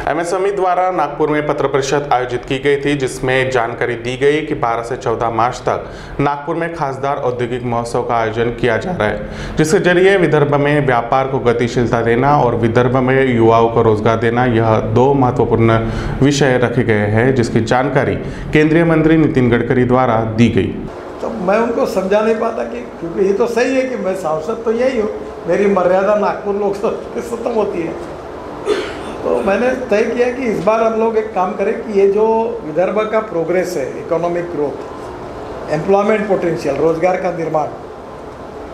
MSME द्वारा नागपुर में पत्र परिषद आयोजित की गई थी, जिसमें जानकारी दी गई कि 12 से 14 मार्च तक नागपुर में खासदार औद्योगिक महोत्सव का आयोजन किया जा रहा है, जिसके जरिए विदर्भ में व्यापार को गतिशीलता देना और विदर्भ में युवाओं को रोजगार देना, यह दो महत्वपूर्ण विषय रखे गए हैं, जिसकी जानकारी केंद्रीय मंत्री नितिन गडकरी द्वारा दी गई। तो मैं उनको समझा नहीं पाता कि क्योंकि ये तो सही है कि मैं सांसद तो यही हूँ, मेरी मर्यादा नागपुर लोकसभा से खत्म होती है। तो मैंने तय किया कि इस बार हम लोग एक काम करें कि ये जो विदर्भ का प्रोग्रेस है, इकोनॉमिक ग्रोथ, एम्प्लॉयमेंट पोटेंशियल, रोजगार का निर्माण,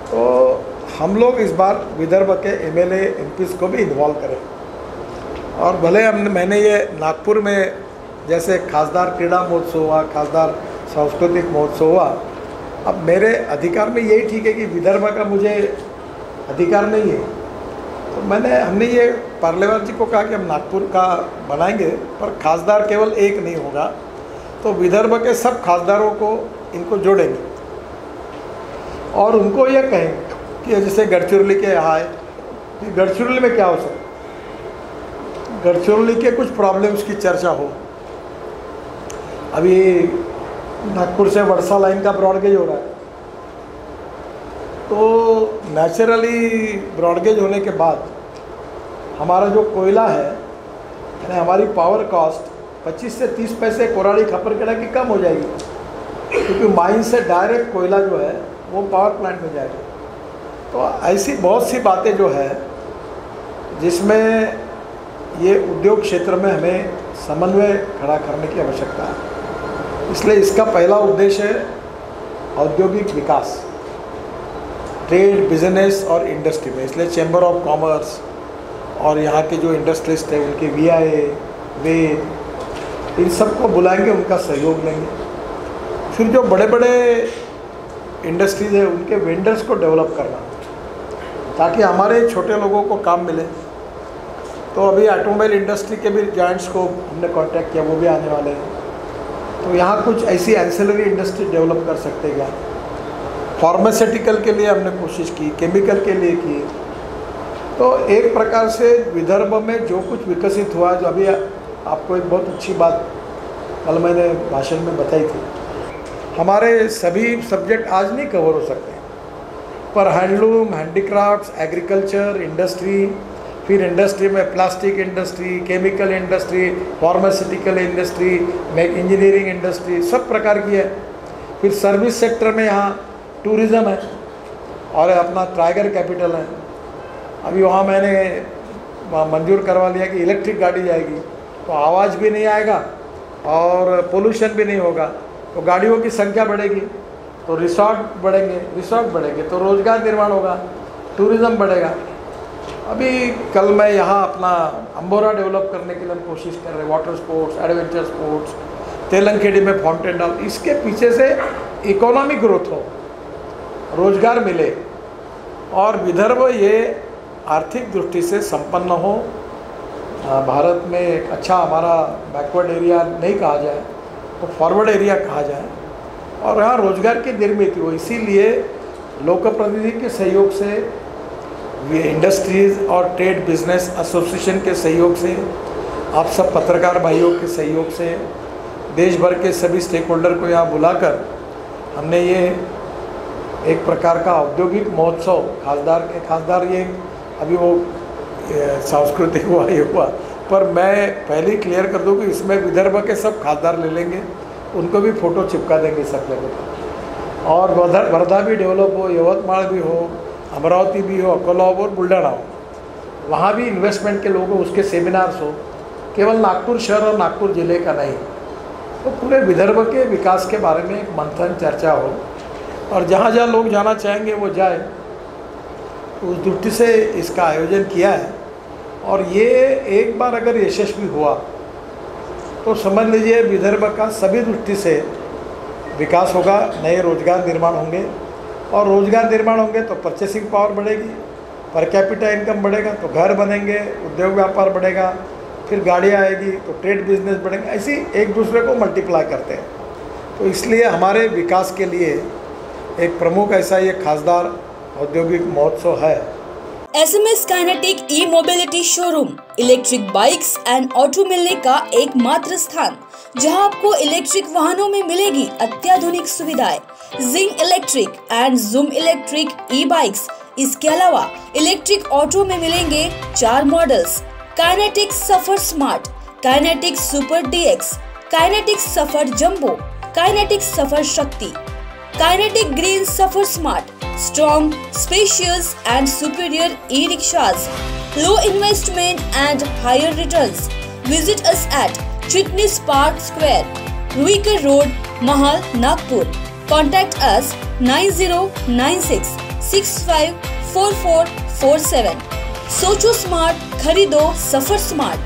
तो हम लोग इस बार विदर्भ के एमएलए एमपीज़ को भी इन्वॉल्व करें। और भले मैंने ये नागपुर में जैसे खासदार क्रीड़ा महोत्सव हुआ, खासदार सांस्कृतिक महोत्सव हुआ, अब मेरे अधिकार में यही ठीक है कि विदर्भ का मुझे अधिकार नहीं है। तो हमने ये पार्लेवार जी को कहा कि हम नागपुर का बनाएंगे, पर खासदार केवल एक नहीं होगा, तो विदर्भ के सब खासदारों को इनको जोड़ेंगे और उनको ये कहेंगे कि जैसे गढ़चिरौली के यहाँ है कि गढ़चिरौली में क्या हो सकता, गढ़चिरौली के कुछ प्रॉब्लम्स की चर्चा हो। अभी नागपुर से वर्षा लाइन का ब्रॉडगेज हो रहा है, तो नेचुरली ब्रॉडगेज होने के बाद हमारा जो कोयला है, यानी हमारी पावर कॉस्ट 25 से 30 पैसे कोराड़ी खपरकेड़ा की कम हो जाएगी, क्योंकि माइन से डायरेक्ट कोयला जो है वो पावर प्लांट में जाएगा। तो ऐसी बहुत सी बातें जो है जिसमें ये उद्योग क्षेत्र में हमें समन्वय खड़ा करने की आवश्यकता है। इसलिए इसका पहला उद्देश्य है औद्योगिक विकास, ट्रेड, बिजनेस और इंडस्ट्री में। इसलिए चैम्बर ऑफ कॉमर्स और यहाँ के जो इंडस्ट्रियलिस्ट हैं उनके VIA, वे इन सबको बुलाएंगे, उनका सहयोग लेंगे। फिर जो बड़े बड़े इंडस्ट्रीज हैं उनके वेंडर्स को डेवलप करना, ताकि हमारे छोटे लोगों को काम मिले। तो अभी ऑटोमोबाइल इंडस्ट्री के भी जायंट्स को हमने कांटेक्ट किया, वो भी आने वाले हैं। तो यहाँ कुछ ऐसी एंसिलरी इंडस्ट्री डेवलप कर सकते हैं क्या। फार्मास्यूटिकल के लिए हमने कोशिश की, केमिकल के लिए की। तो एक प्रकार से विदर्भ में जो कुछ विकसित हुआ, जो अभी आपको एक बहुत अच्छी बात कल मैंने भाषण में बताई थी, हमारे सभी सब्जेक्ट आज नहीं कवर हो सकते, पर हैंडलूम, हैंडीक्राफ्ट्स, एग्रीकल्चर, इंडस्ट्री, फिर इंडस्ट्री में plastic industry, chemical industry, pharmaceutical industry, engineering industry, सब प्रकार की है। फिर सर्विस सेक्टर में यहाँ टूरिज़्म है और अपना टाइगर कैपिटल है। अभी वहाँ मैंने मंजूर करवा लिया कि इलेक्ट्रिक गाड़ी जाएगी, तो आवाज़ भी नहीं आएगा और पोल्यूशन भी नहीं होगा, तो गाड़ियों की संख्या बढ़ेगी, तो रिसोर्ट बढ़ेंगे तो रोज़गार निर्माण होगा, टूरिज़्म बढ़ेगा। अभी कल मैं यहाँ अपना अंबोरा डेवलप करने के लिए हम कोशिश कर रहे हैं, water sports, adventure sports, Telangkhedi में फाउंटेन डाल, इसके पीछे से इकोनॉमिक ग्रोथ हो, रोजगार मिले और विदर्भ ये आर्थिक दृष्टि से संपन्न हो। भारत में एक अच्छा हमारा बैकवर्ड एरिया नहीं कहा जाए तो फॉरवर्ड एरिया कहा जाए, और यहाँ रोजगार की निर्मित हो। इसीलिए लोक प्रतिनिधि के सहयोग से, इंडस्ट्रीज़ और ट्रेड बिजनेस एसोसिएशन के सहयोग से, आप सब पत्रकार भाइयों के सहयोग से, देश भर के सभी स्टेक होल्डर को यहाँ बुलाकर हमने ये एक प्रकार का औद्योगिक महोत्सव, खासदार ये अभी वो सांस्कृतिक हुआ, ये हुआ, पर मैं पहले ही क्लियर कर दूँ कि इसमें विदर्भ के सब खासदार ले लेंगे, उनको भी फ़ोटो चिपका देंगे सब लोगों। और वर्धा भी डेवलप हो, यवतमाल भी हो, अमरावती भी हो, अकोला हो और बुल्ढाना हो, वहाँ भी इन्वेस्टमेंट के लोगों, उसके सेमिनार्स हो, केवल नागपुर शहर और नागपुर ज़िले का नहीं, तो पूरे विदर्भ के विकास के बारे में एक मंथन चर्चा हो, और जहाँ जहाँ लोग जाना चाहेंगे वो जाए। तो उस दृष्टि से इसका आयोजन किया है, और ये एक बार अगर यशस्वी हुआ तो समझ लीजिए विदर्भ का सभी दृष्टि से विकास होगा, नए रोजगार निर्माण होंगे, और रोजगार निर्माण होंगे तो परचेसिंग पावर बढ़ेगी, पर कैपिटा इनकम बढ़ेगा तो घर बनेंगे, उद्योग व्यापार बढ़ेगा, फिर गाड़ियाँ आएगी तो ट्रेड बिजनेस बढ़ेंगे, ऐसी एक दूसरे को मल्टीप्लाई करते हैं। तो इसलिए हमारे विकास के लिए एक प्रमुख ऐसा ये खासदार औद्योगिक महोत्सव है। SMS kinetic E mobility showroom electric bikes and auto मिलने का एकमात्र स्थान, जहां आपको इलेक्ट्रिक वाहनों में मिलेगी अत्याधुनिक सुविधाएं। Zing electric and Zoom electric e bikes. इसके अलावा इलेक्ट्रिक ऑटो में मिलेंगे 4 models: Kinetic Safar smart, Kinetic super DX, Kinetic Safar jumbo, Kinetic Safar Shakti, Kinetic green Safar smart, strong, spacious and superior e-rickshaws, low investment and higher returns. Visit us at Chitnis Park Square, Ruikar Road, Mahal, Nagpur. Contact us 9096 654447. सोचो smart, खरीदो सफर smart.